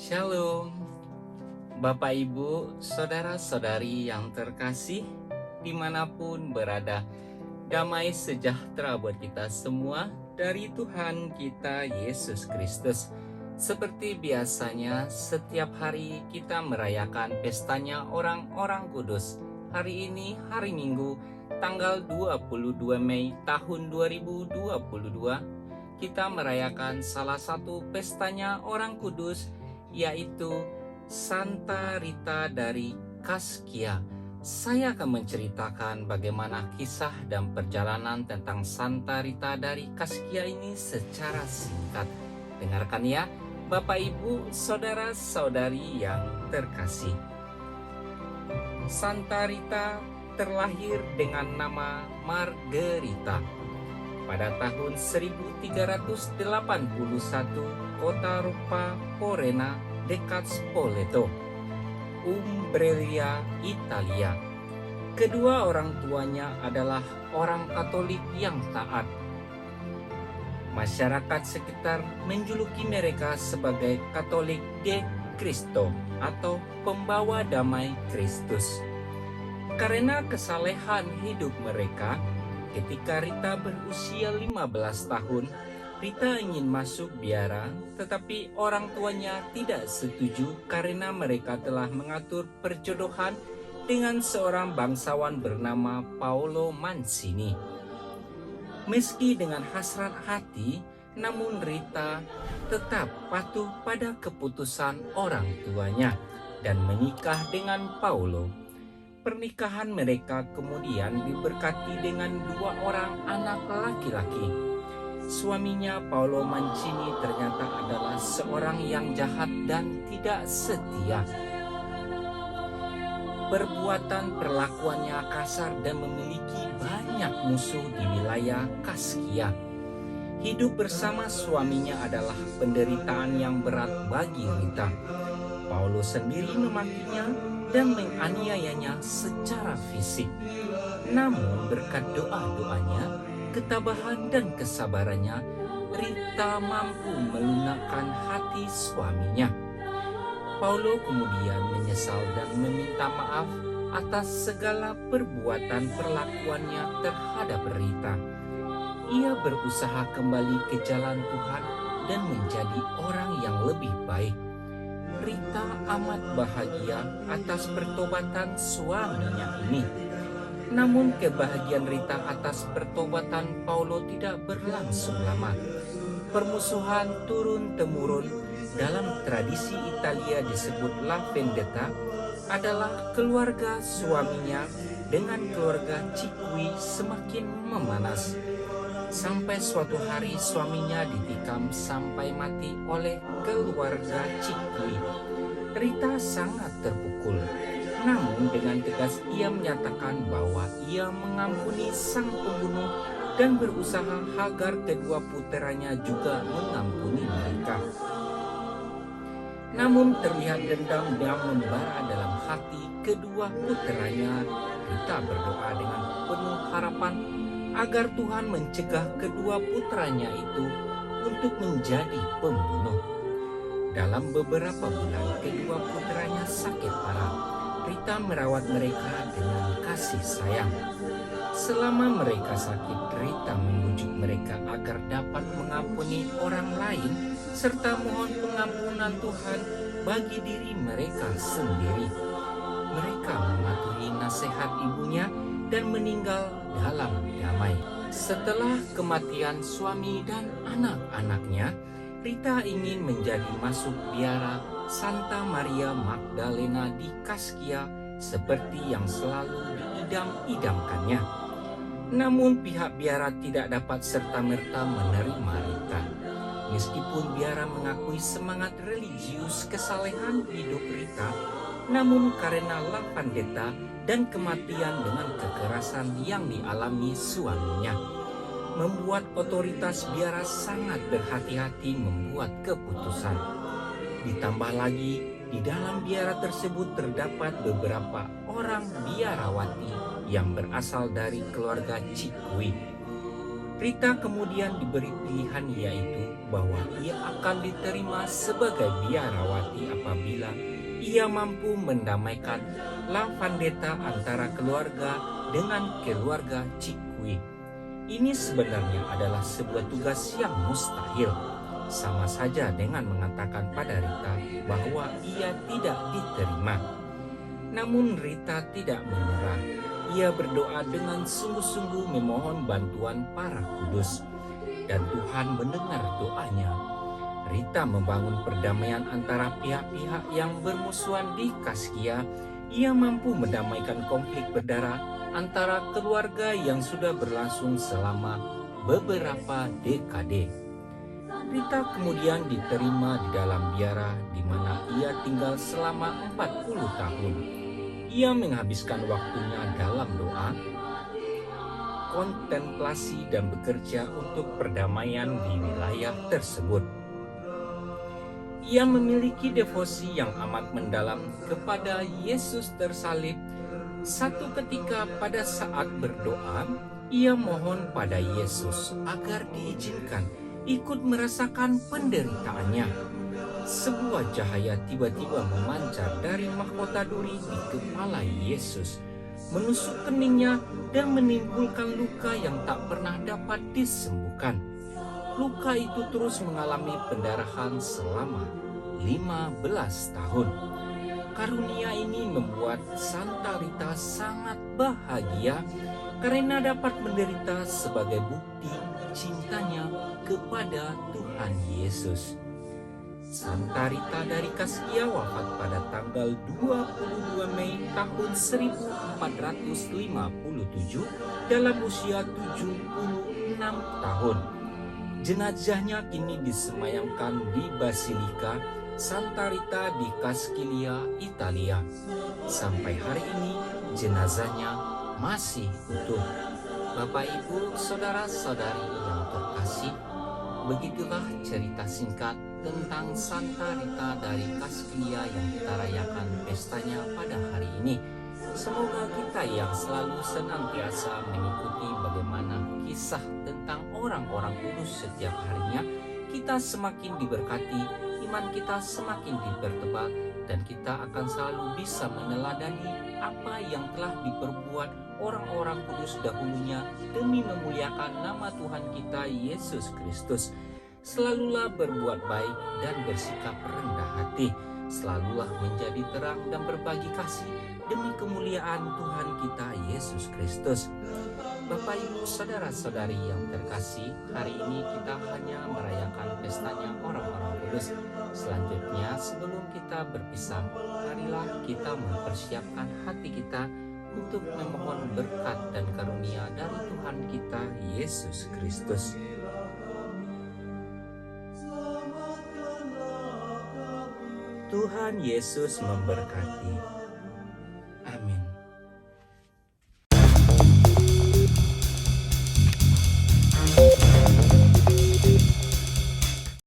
Shalom, Bapak Ibu, Saudara-saudari yang terkasih, dimanapun berada, damai sejahtera buat kita semua dari Tuhan kita Yesus Kristus. Seperti biasanya, setiap hari kita merayakan pestanya orang-orang kudus. Hari ini hari Minggu, tanggal 22 Mei tahun 2022, kita merayakan salah satu pestanya orang kudus, yaitu Santa Rita dari Kaskia. Saya akan menceritakan bagaimana kisah dan perjalanan tentang Santa Rita dari Kaskia ini secara singkat. Dengarkan ya, Bapak Ibu, Saudara-saudari yang terkasih. Santa Rita terlahir dengan nama Margherita. Pada tahun 1381, kota Ruppa Porena dekat Spoleto, Umbria, Italia. Kedua orang tuanya adalah orang Katolik yang taat. Masyarakat sekitar menjuluki mereka sebagai Katolik de Cristo atau pembawa damai Kristus. Karena kesalehan hidup mereka, ketika Rita berusia 15 tahun, Rita ingin masuk biara, tetapi orang tuanya tidak setuju karena mereka telah mengatur perjodohan dengan seorang bangsawan bernama Paolo Mancini. Meski dengan hasrat hati, namun Rita tetap patuh pada keputusan orang tuanya dan menikah dengan Paolo. Pernikahan mereka kemudian diberkati dengan 2 orang anak laki-laki. Suaminya Paolo Mancini ternyata adalah seorang yang jahat dan tidak setia. Perbuatan-perlakuannya kasar dan memiliki banyak musuh di wilayah Kaskia. Hidup bersama suaminya adalah penderitaan yang berat bagi Rita. Paolo sendiri memakinya dan menganiayanya secara fisik. Namun berkat doa-doanya, ketabahan dan kesabarannya, Rita mampu melunakkan hati suaminya. Paolo kemudian menyesal dan meminta maaf atas segala perbuatan perlakuannya terhadap Rita. Ia berusaha kembali ke jalan Tuhan dan menjadi orang yang lebih baik. Rita amat bahagia atas pertobatan suaminya ini. Namun kebahagiaan Rita atas pertobatan Paolo tidak berlangsung lama. Permusuhan turun-temurun dalam tradisi Italia disebut La Vendetta adalah keluarga suaminya dengan keluarga Cicui semakin memanas. Sampai suatu hari suaminya ditikam sampai mati oleh keluarga Cicui. Rita sangat terpukul. Namun dengan tegas ia menyatakan bahwa ia mengampuni sang pembunuh dan berusaha agar kedua puteranya juga mengampuni mereka. Namun terlihat dendam yang membara dalam hati kedua puteranya. Rita berdoa dengan penuh harapan agar Tuhan mencegah kedua putranya itu untuk menjadi pembunuh. Dalam beberapa bulan kedua putranya sakit parah. Rita merawat mereka dengan kasih sayang. Selama mereka sakit, Rita membujuk mereka agar dapat mengampuni orang lain serta mohon pengampunan Tuhan bagi diri mereka sendiri. Mereka mematuhi nasihat ibunya dan meninggal dalam damai. Setelah kematian suami dan anak-anaknya, Rita ingin menjadi masuk biara Santa Maria Magdalena di Kaskia seperti yang selalu diidam-idamkannya. Namun pihak biara tidak dapat serta-merta menerima Rita. Meskipun biara mengakui semangat religius kesalehan hidup Rita, namun karena La Vendetta dan kematian dengan kekerasan yang dialami suaminya, membuat otoritas biara sangat berhati-hati membuat keputusan. Ditambah lagi, di dalam biara tersebut terdapat beberapa orang biarawati yang berasal dari keluarga Cicui. Rita kemudian diberi pilihan, yaitu bahwa ia akan diterima sebagai biarawati apabila ia mampu mendamaikan La Vendetta antara keluarga dengan keluarga Cikui. Ini sebenarnya adalah sebuah tugas yang mustahil, sama saja dengan mengatakan pada Rita bahwa ia tidak diterima. Namun Rita tidak menyerah. Ia berdoa dengan sungguh-sungguh memohon bantuan para kudus, dan Tuhan mendengar doanya. Rita membangun perdamaian antara pihak-pihak yang bermusuhan di Kaskia. Ia mampu mendamaikan konflik berdarah antara keluarga yang sudah berlangsung selama beberapa dekade. Rita kemudian diterima di dalam biara di mana ia tinggal selama 40 tahun. Ia menghabiskan waktunya dalam doa, kontemplasi, dan bekerja untuk perdamaian di wilayah tersebut. Ia memiliki devosi yang amat mendalam kepada Yesus tersalib. Satu ketika pada saat berdoa, ia mohon pada Yesus agar diizinkan ikut merasakan penderitaannya. Sebuah cahaya tiba-tiba memancar dari mahkota duri di kepala Yesus, menusuk keningnya dan menimbulkan luka yang tak pernah dapat disembuhkan. Luka itu terus mengalami pendarahan selama 15 tahun. Karunia ini membuat Santa Rita sangat bahagia karena dapat menderita sebagai bukti cintanya kepada Tuhan Yesus. Santa Rita dari Kaskia wafat pada tanggal 22 Mei tahun 1457 dalam usia 76 tahun. Jenazahnya kini disemayamkan di Basilika Santa Rita di Caskilia, Italia. Sampai hari ini jenazahnya masih utuh. Bapak, Ibu, saudara-saudari yang terkasih, begitulah cerita singkat tentang Santa Rita dari Caskilia yang kita rayakan pestanya pada hari ini. Semoga kita yang selalu senantiasa mengikuti bagaimana kisah tentang orang-orang kudus setiap harinya, kita semakin diberkati, iman kita semakin dipertebal, dan kita akan selalu bisa meneladani apa yang telah diperbuat orang-orang kudus dahulunya demi memuliakan nama Tuhan kita Yesus Kristus. Selalulah berbuat baik dan bersikap rendah hati. Selalulah menjadi terang dan berbagi kasih demi kemuliaan Tuhan kita Yesus Kristus. Bapak, Ibu, saudara-saudari yang terkasih, hari ini kita hanya merayakan pestanya orang-orang kudus. Selanjutnya, sebelum kita berpisah, marilah kita mempersiapkan hati kita untuk memohon berkat dan karunia dari Tuhan kita Yesus Kristus. Tuhan Yesus memberkati.